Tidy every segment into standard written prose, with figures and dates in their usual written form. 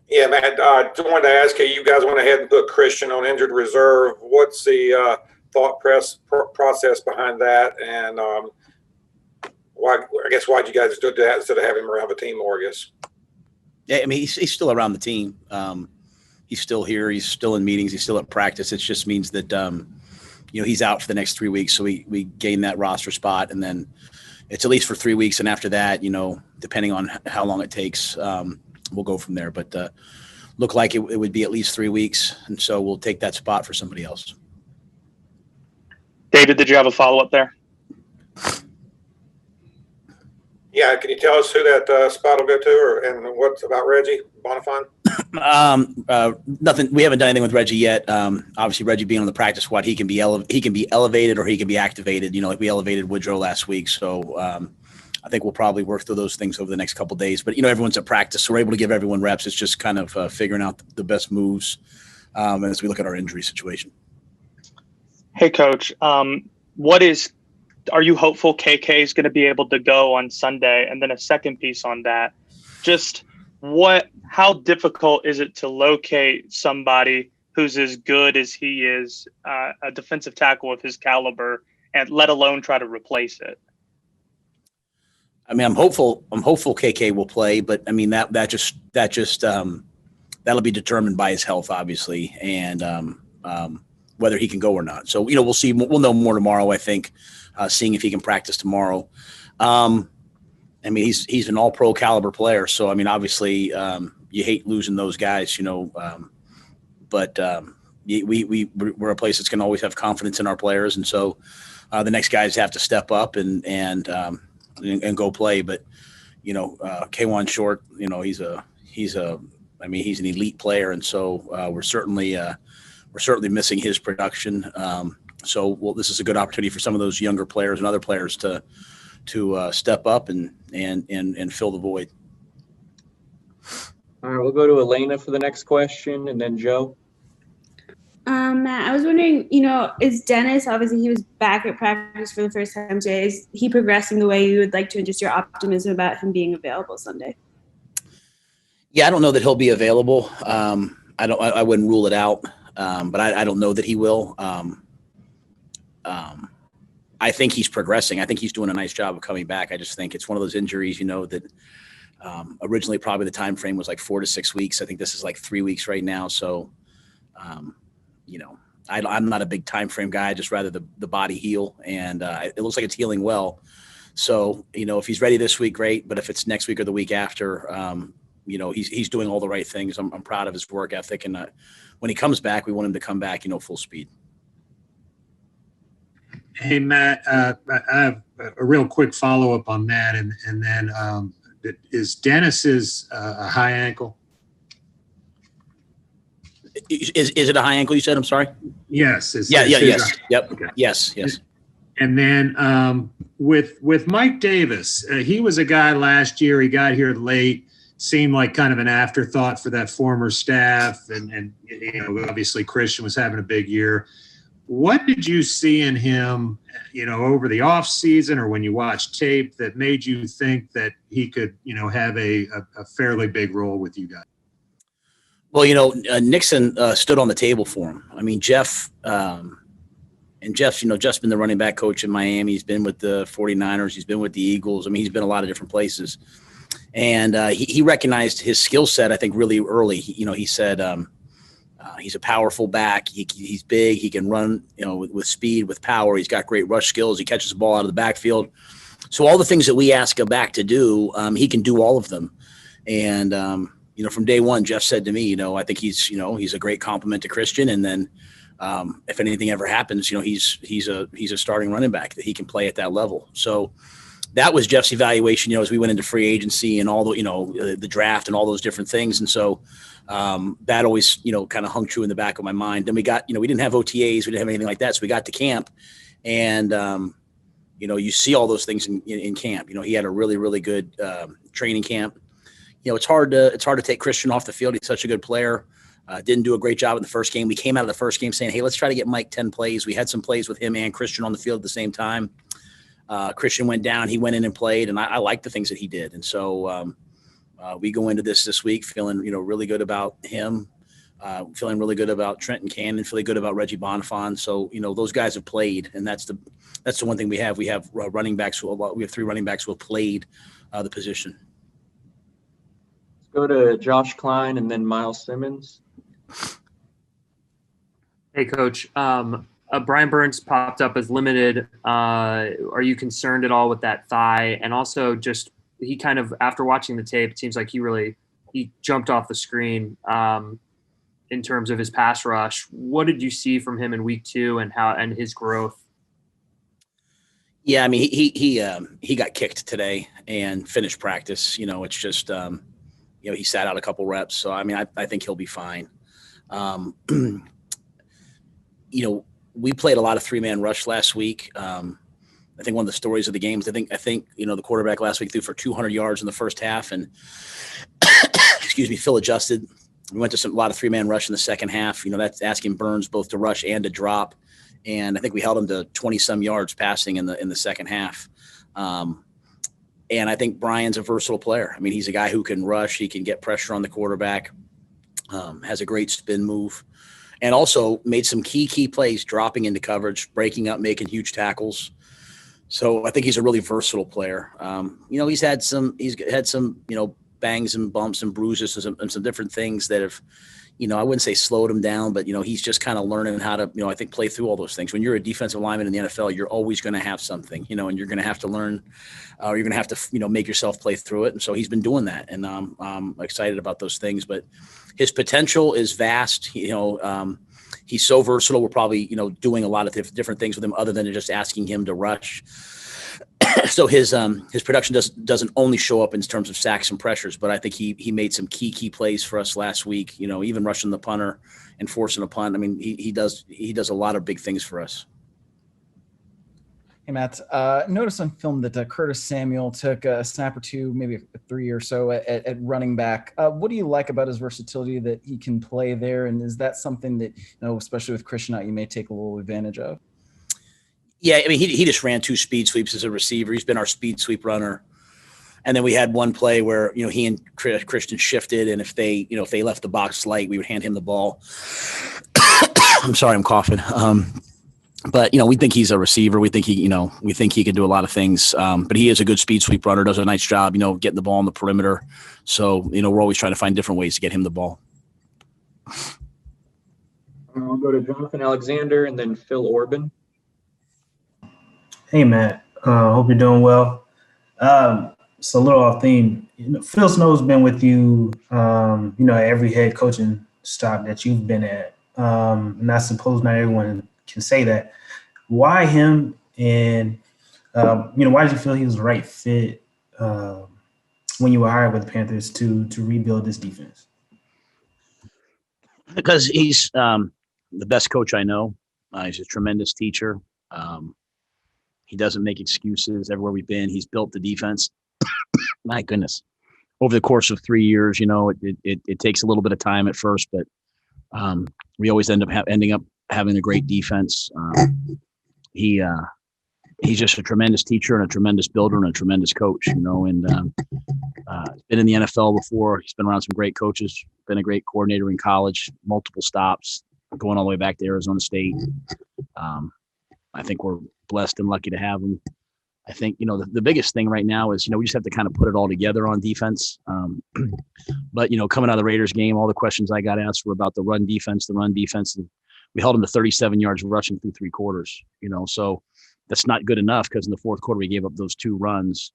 Yeah, Matt, I just wanted to ask you, you guys went ahead and put Christian on injured reserve. What's the process behind that? And why, I guess, why'd you guys do that instead of having him around the team more, I guess? Yeah, I mean, he's still around the team. He's still here. He's still in meetings. He's still at practice. It just means that, he's out for the next 3 weeks. So we gain that roster spot, and then it's at least for 3 weeks. And after that, depending on how long it takes, we'll go from there. But look like it would be at least 3 weeks. And so we'll take that spot for somebody else. David, did you have a follow-up there? Yeah, can you tell us who that spot will go to, and what's about Reggie Bonifant? Nothing. We haven't done anything with Reggie yet. Obviously, Reggie being on the practice squad, he can be elevated or he can be activated. Like we elevated Woodrow last week, so I think we'll probably work through those things over the next couple of days. But everyone's at practice, so we're able to give everyone reps. It's just kind of figuring out the best moves as we look at our injury situation. Hey, Coach. Are you hopeful KK is going to be able to go on Sunday? And then a second piece on that, just how difficult is it to locate somebody who's as good as he is, a defensive tackle of his caliber, and let alone try to replace it? I mean, I'm hopeful KK will play, but I mean that just that'll be determined by his health, obviously, and whether he can go or not. So we'll see. We'll know more tomorrow, I think. Seeing if he can practice tomorrow. I mean, he's an all-pro caliber player. So, I mean, obviously you hate losing those guys, but we're a place that's going to always have confidence in our players. And so the next guys have to step up and go play. But, K'Wan Short, he's an elite player. And so we're certainly missing his production. So this is a good opportunity for some of those younger players and other players to step up and fill the void. All right, we'll go to Elena for the next question, and then Joe. Matt, I was wondering, is Dennis, obviously he was back at practice for the first time today, is he progressing the way you would like to, and just your optimism about him being available Sunday? Yeah, I don't know that he'll be available. I wouldn't rule it out, but I don't know that he will. I think he's progressing. I think he's doing a nice job of coming back. I just think it's one of those injuries, that originally probably the time frame was like 4 to 6 weeks. I think this is like 3 weeks right now. So, I'm not a big time frame guy. I just rather the body heal, and it looks like it's healing well. So, if he's ready this week, great. But if it's next week or the week after, he's doing all the right things. I'm proud of his work ethic, and when he comes back, we want him to come back, full speed. Hey, Matt, I have a real quick follow-up on that. And then is Dennis's a high ankle? Is it a high ankle, you said? I'm sorry? Yes. Yes. Yep. Okay. Yes. And then with Mike Davis, he was a guy last year. He got here late, seemed like kind of an afterthought for that former staff. And obviously Christian was having a big year. What did you see in him, over the off season or when you watched tape that made you think that he could, have a fairly big role with you guys? Well, Nixon stood on the table for him. I mean, Jeff's been the running back coach in Miami. He's been with the 49ers. He's been with the Eagles. I mean, he's been a lot of different places. And he recognized his skill set, I think, really early. He said, he's a powerful back. He's big. He can run, with speed, with power. He's got great rush skills. He catches the ball out of the backfield. So all the things that we ask a back to do, he can do all of them. And, from day one, Jeff said to me, I think he's a great compliment to Christian. And then if anything ever happens, he's a starting running back that he can play at that level. So that was Jeff's evaluation, as we went into free agency and all the, the draft and all those different things. And so that always, kind of hung true in the back of my mind. Then we got, we didn't have OTAs. We didn't have anything like that. So we got to camp and, you see all those things in camp. He had a really, really good training camp. It's hard to take Christian off the field. He's such a good player. Didn't do a great job in the first game. We came out of the first game saying, hey, let's try to get Mike 10 plays. We had some plays with him and Christian on the field at the same time. Christian went down. He went in and played, and I liked the things that he did. And so We go into this week feeling, really good about him, feeling really good about Trenton Cannon, feeling good about Reggie Bonifant. So, those guys have played, and that's the one thing we have. We have running backs. We have 3 running backs who have played the position. Let's go to Josh Klein and then Miles Simmons. Hey, Coach. Brian Burns popped up as limited. Are you concerned at all with that thigh? And also, just he kind of, after watching the tape, it seems like he jumped off the screen in terms of his pass rush. What did you see from him in week 2 and his growth? Yeah, I mean, he got kicked today and finished practice. It's just he sat out a couple reps. So I mean, I think he'll be fine. We played a lot of 3-man rush last week. I think one of the stories of the games, I think the quarterback last week threw for 200 yards in the first half, and Phil adjusted. We went to a lot of 3-man rush in the second half. That's asking Burns both to rush and to drop, and I think we held him to 20-some yards passing in the second half. And I think Brian's a versatile player. I mean, he's a guy who can rush, he can get pressure on the quarterback, has a great spin move. And also made some key plays, dropping into coverage, breaking up, making huge tackles. So I think he's a really versatile player. He's had some bangs and bumps and bruises and some different things that have, I wouldn't say slowed him down, but he's just kind of learning how to, I think play through all those things. When you're a defensive lineman in the NFL, you're always going to have something, and you're going to have to learn, you're going to have to, make yourself play through it. And so he's been doing that, and I'm excited about those things. But his potential is vast. He's so versatile. We're probably, doing a lot of different things with him other than just asking him to rush. So his production doesn't only show up in terms of sacks and pressures, but I think he made some key plays for us last week. Even rushing the punter and forcing a punt. I mean, he does a lot of big things for us. Hey, Matt, notice on film that Curtis Samuel took a snap or 2, maybe 3 or so at running back. What do you like about his versatility that he can play there? And is that something that, especially with Christian out, you may take a little advantage of? Yeah, I mean, he just ran 2 speed sweeps as a receiver. He's been our speed sweep runner. And then we had one play where, he and Christian shifted, and if they left the box light, we would hand him the ball. I'm sorry, I'm coughing. But, we think he's a receiver. We think he can do a lot of things. But he is a good speed sweep runner, does a nice job, getting the ball on the perimeter. So, we're always trying to find different ways to get him the ball. I'll go to Jonathan Alexander and then Phil Orban. Hey, Matt. Hope you're doing well. It's a little off theme. Phil Snow's been with you, every head coaching stop that you've been at. And I suppose not everyone can say that. Why him? And, why did you feel he was the right fit when you were hired with the Panthers to rebuild this defense? Because he's the best coach I know. He's a tremendous teacher. He doesn't make excuses everywhere we've been. He's built the defense. My goodness. Over the course of 3 years, it takes a little bit of time at first, but we always ending up having a great defense. He's just a tremendous teacher and a tremendous builder and a tremendous coach, and been in the NFL before. He's been around some great coaches, been a great coordinator in college, multiple stops, going all the way back to Arizona State. I think we're blessed and lucky to have him. I think, the biggest thing right now is, we just have to kind of put it all together on defense. But, coming out of the Raiders game, all the questions I got asked were about the run defense. And we held them to 37 yards rushing through 3 quarters, so that's not good enough because in the fourth quarter, we gave up those 2 runs,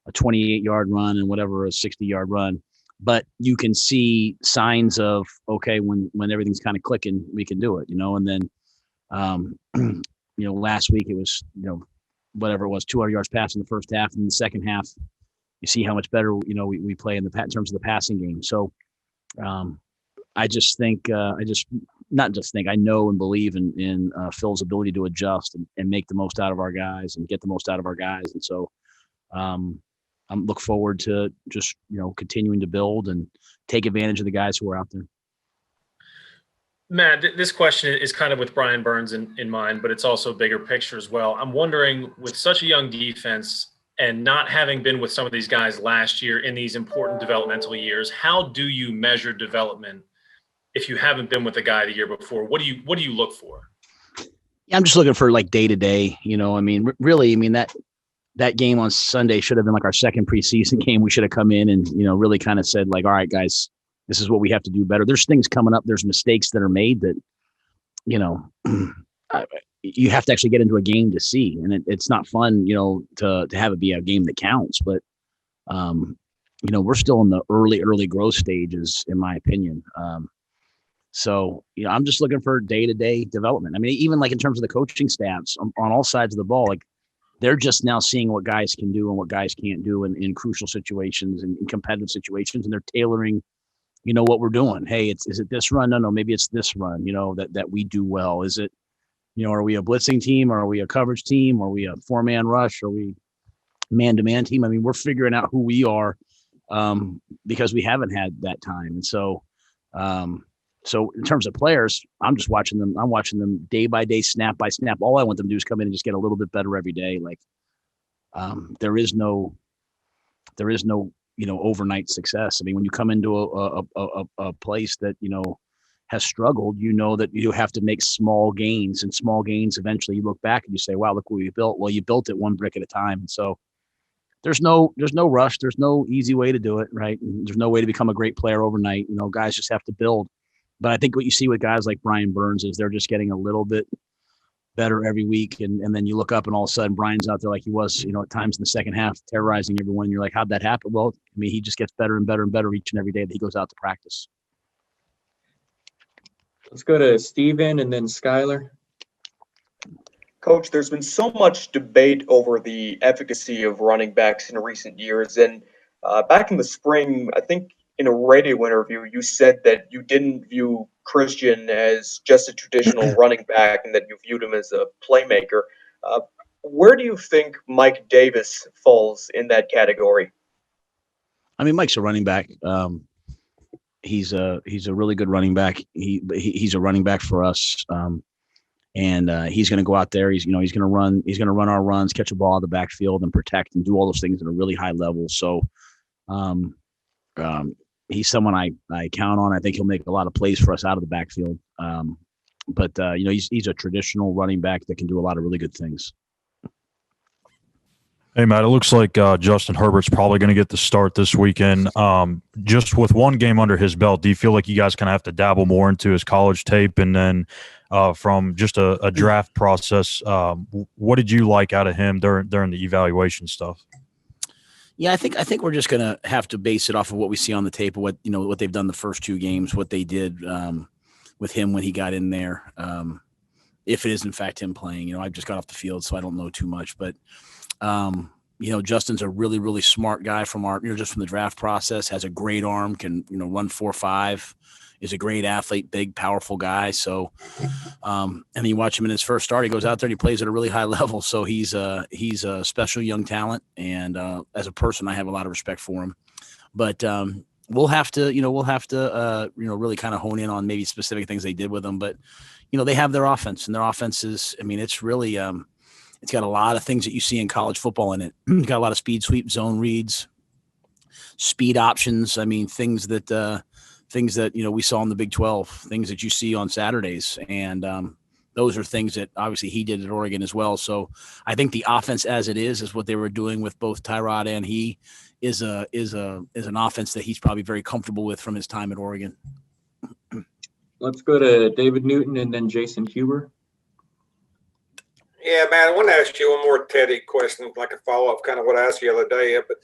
a 28-yard run and whatever, a 60-yard run. But you can see signs of, okay, when everything's kind of clicking, we can do it, and then, last week it was, whatever it was, 200 yards passing in the first half. And in the second half, you see how much better, we play in terms of the passing game. So I just think, I know and believe in Phil's ability to adjust and make the most out of our guys and get the most out of our guys. And so I'm look forward to just, continuing to build and take advantage of the guys who are out there. Matt, this question is kind of with Brian Burns in mind, but it's also bigger picture as well. I'm wondering, with such a young defense and not having been with some of these guys last year in these important developmental years, how do you measure development if you haven't been with the guy the year before? What do you look for? Yeah, I'm just looking for like day to day. I mean, really, I mean that game on Sunday should have been like our second preseason game. We should have come in and really kind of said like, all right, guys, this is what we have to do better. There's things coming up. There's mistakes that are made that you have to actually get into a game to see, and it's not fun, to have it be a game that counts. But we're still in the early growth stages, in my opinion. So I'm just looking for day-to-day development. I mean, even like in terms of the coaching staffs on all sides of the ball, like they're just now seeing what guys can do and what guys can't do in crucial situations and in competitive situations, and they're tailoring, what we're doing. Hey, is it this run? No, maybe it's this run. That we do well. Is it? Are we a blitzing team? Or are we a coverage team? Or are we a 4-man rush? Or are we man-to-man team? I mean, we're figuring out who we are because we haven't had that time. And so in terms of players, I'm just watching them. I'm watching them day by day, snap by snap. All I want them to do is come in and just get a little bit better every day. Like there is no overnight success. I mean, when you come into a place that has struggled, that you have to make small gains, and small gains eventually you look back and you say, wow, look what we built. Well, you built it one brick at a time. And so there's no rush. There's no easy way to do it, right? And there's no way to become a great player overnight. Guys just have to build. But I think what you see with guys like Brian Burns is they're just getting a little bit better every week. And then you look up and all of a sudden Brian's out there like he was, at times in the second half, terrorizing everyone. And you're like, how'd that happen? Well, I mean, he just gets better and better and better each and every day that he goes out to practice. Let's go to Steven and then Skylar. Coach, there's been so much debate over the efficacy of running backs in recent years. And back in the spring, I think in a radio interview, you said that you didn't view Christian as just a traditional running back and that you viewed him as a playmaker. Where do you think Mike Davis falls in that category? I mean, Mike's a running back. He's a really good running back. He's a running back for us. And he's going to go out there. He's going to run our runs, catch a ball out of the backfield and protect and do all those things at a really high level. So he's someone I count on. I think he'll make a lot of plays for us out of the backfield. But he's a traditional running back that can do a lot of really good things. Hey, Matt, it looks like Justin Herbert's probably going to get the start this weekend. Just with one game under his belt, do you feel like you guys kind of have to dabble more into his college tape? And then from just a draft process, what did you like out of him during the evaluation stuff? Yeah, I think we're just going to have to base it off of what we see on the tape of what they've done the first two games, what they did with him when he got in there. If it is in fact him playing, I've just got off the field, so I don't know too much, but Justin's a really, really smart guy from just from the draft process, has a great arm, can, run 4.5, is a great athlete, big, powerful guy. So, and you watch him in his first start, he goes out there and he plays at a really high level. So he's a special young talent. And as a person, I have a lot of respect for him, but we'll have to really kind of hone in on maybe specific things they did with him. But, they have their offense, and their offense is, it's really, it's got a lot of things that you see in college football in it. It's got a lot of speed sweep, zone reads, speed options. I mean, things that we saw in the Big 12, things that you see on Saturdays. And those are things that obviously he did at Oregon as well. So I think the offense as it is what they were doing with both Tyrod and he is an offense that he's probably very comfortable with from his time at Oregon. Let's go to David Newton and then Jason Huber. Yeah, man, I want to ask you one more Teddy question, like a follow-up, kind of what I asked you the other day. But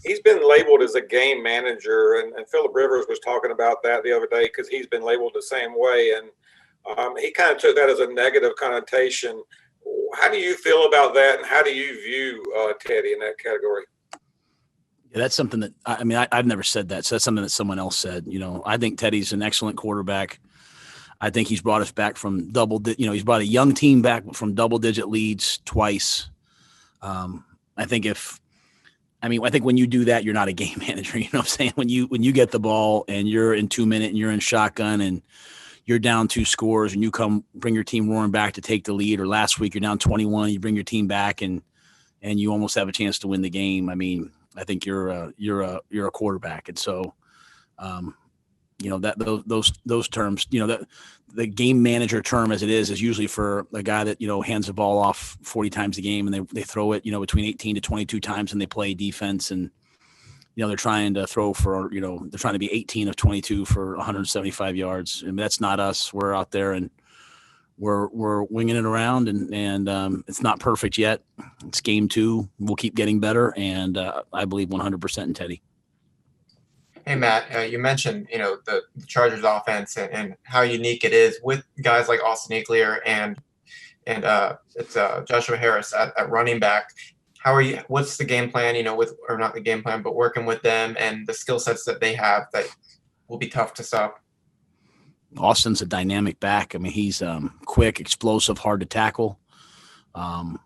he's been labeled as a game manager, and Phillip Rivers was talking about that the other day because he's been labeled the same way, and he kind of took that as a negative connotation. How do you feel about that, and how do you view Teddy in that category? Yeah, that's something that I've never said that, so that's something that someone else said. I think Teddy's an excellent quarterback. I think he's brought us back from he's brought a young team back from double-digit leads twice. I think when you do that, you're not a game manager. You know what I'm saying? When you get the ball and you're in 2 minute and you're in shotgun and you're down 2 scores and you come bring your team roaring back to take the lead, or last week you're down 21, you bring your team back and and you almost have a chance to win the game, I mean, I think you're a quarterback. And so, that those terms, that the game manager term as it is usually for a guy that, hands the ball off 40 times a game, and they throw it, between 18 to 22 times, and they play defense, and, they're trying to throw for, they're trying to be 18 of 22 for 175 yards. I mean, that's not us. We're out there and we're winging it around, and it's not perfect yet. It's game 2. We'll keep getting better. And I believe 100% in Teddy. Hey, Matt, you mentioned, the Chargers offense and how unique it is with guys like Austin Eckler and it's Joshua Harris at running back. How are you? What's the game plan, or not the game plan, but working with them and the skill sets that they have that will be tough to stop? Austin's a dynamic back. I mean, he's quick, explosive, hard to tackle. I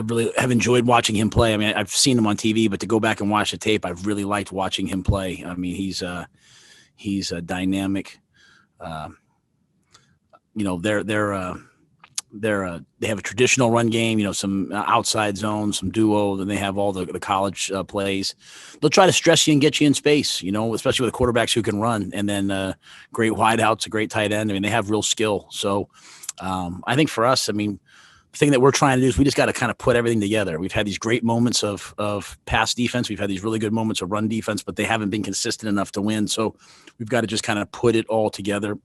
really have enjoyed watching him play. I mean, I've seen him on TV, but to go back and watch the tape, I've really liked watching him play. I mean, he's a dynamic. They have a traditional run game, some outside zone, some duo. Then they have all the college plays. They'll try to stress you and get you in space, especially with quarterbacks who can run, and then great wideouts, a great tight end. I mean, they have real skill. So I think for us, I mean, the thing that we're trying to do is we just got to kind of put everything together. We've had these great moments of pass defense. We've had these really good moments of run defense, but they haven't been consistent enough to win. So we've got to just kind of put it all together,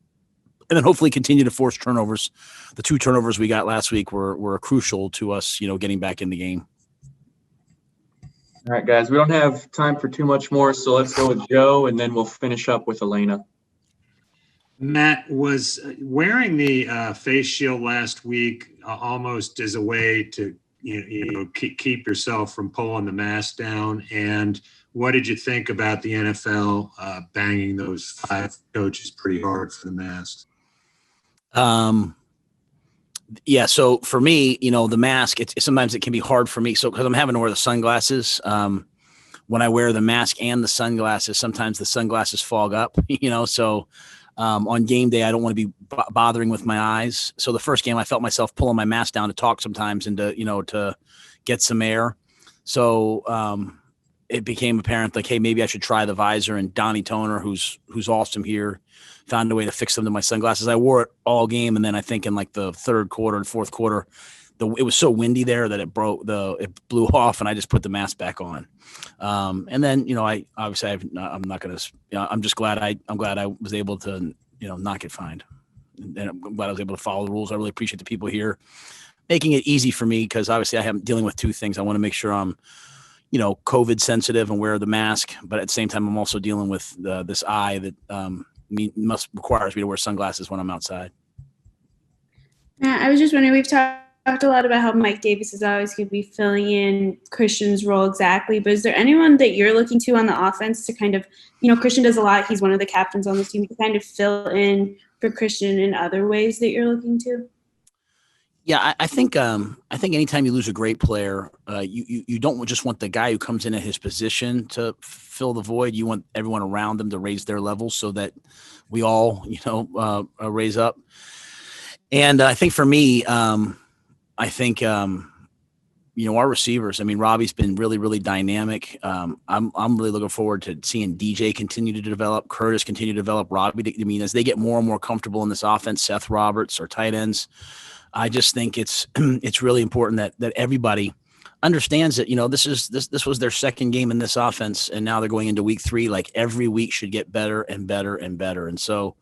and then hopefully continue to force turnovers. The 2 turnovers we got last week were crucial to us, getting back in the game. All right, guys, we don't have time for too much more, so let's go with Joe, and then we'll finish up with Elena. Matt, was wearing the face shield last week almost as a way to keep yourself from pulling the mask down? And what did you think about the NFL banging those 5 coaches pretty hard for the masks? Yeah. So for me, the mask, sometimes it can be hard for me. So because I'm having to wear the sunglasses, when I wear the mask and the sunglasses, sometimes the sunglasses fog up, so on game day, I don't want to be bothering with my eyes. So the first game, I felt myself pulling my mask down to talk sometimes and to get some air. So it became apparent, like, hey, maybe I should try the visor. And Donnie Toner, who's awesome here, found a way to fix them to my sunglasses. I wore it all game, and then I think in like the 3rd quarter and 4th quarter, it was so windy there that it blew off, and I just put the mask back on. And then, I'm just glad I was able to, not get fined, and I'm glad I was able to follow the rules. I really appreciate the people here making it easy for me, because obviously I am dealing with 2 things. I want to make sure I'm, COVID sensitive and wear the mask, but at the same time, I'm also dealing with this eye that requires me to wear sunglasses when I'm outside. I was just wondering, we've talked a lot about how Mike Davis is always going to be filling in Christian's role exactly, but is there anyone that you're looking to on the offense to kind of, Christian does a lot. He's one of the captains on the team, to kind of fill in for Christian in other ways that you're looking to? Yeah, I think anytime you lose a great player, you don't just want the guy who comes in at his position to fill the void. You want everyone around them to raise their level so that we all, raise up. And I think for me, our receivers. I mean, Robbie's been really, really dynamic. I'm really looking forward to seeing DJ continue to develop, Curtis continue to develop, Robbie. As they get more and more comfortable in this offense, Seth Roberts, our tight ends. I just think it's really important that everybody understands that, this was their 2nd game in this offense, and now they're going into week 3. Like, every week should get better and better and better. And so,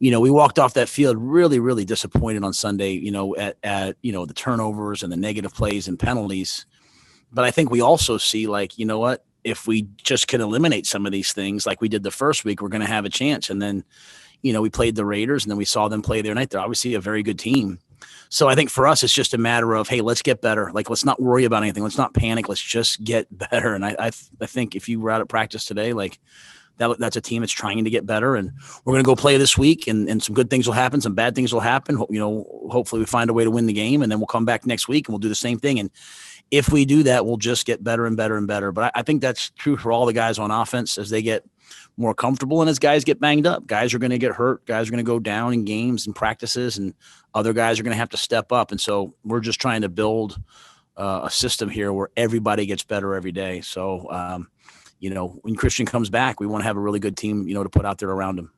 we walked off that field really, really disappointed on Sunday, at the turnovers and the negative plays and penalties. But I think we also see, like, if we just can eliminate some of these things like we did the first week, we're going to have a chance. And then, we played the Raiders, and then we saw them play their night. They're obviously a very good team. So I think for us, it's just a matter of, hey, let's get better. Like, let's not worry about anything. Let's not panic. Let's just get better. And I think if you were out at practice today, like, that's a team that's trying to get better, and we're going to go play this week, and some good things will happen. Some bad things will happen. Hopefully we find a way to win the game, and then we'll come back next week and we'll do the same thing. And if we do that, we'll just get better and better and better. But I think that's true for all the guys on offense as they get more comfortable, and as guys get banged up. Guys are going to get hurt. Guys are going to go down in games and practices, and other guys are going to have to step up. And so we're just trying to build a system here where everybody gets better every day. So, when Christian comes back, we want to have a really good team, to put out there around him.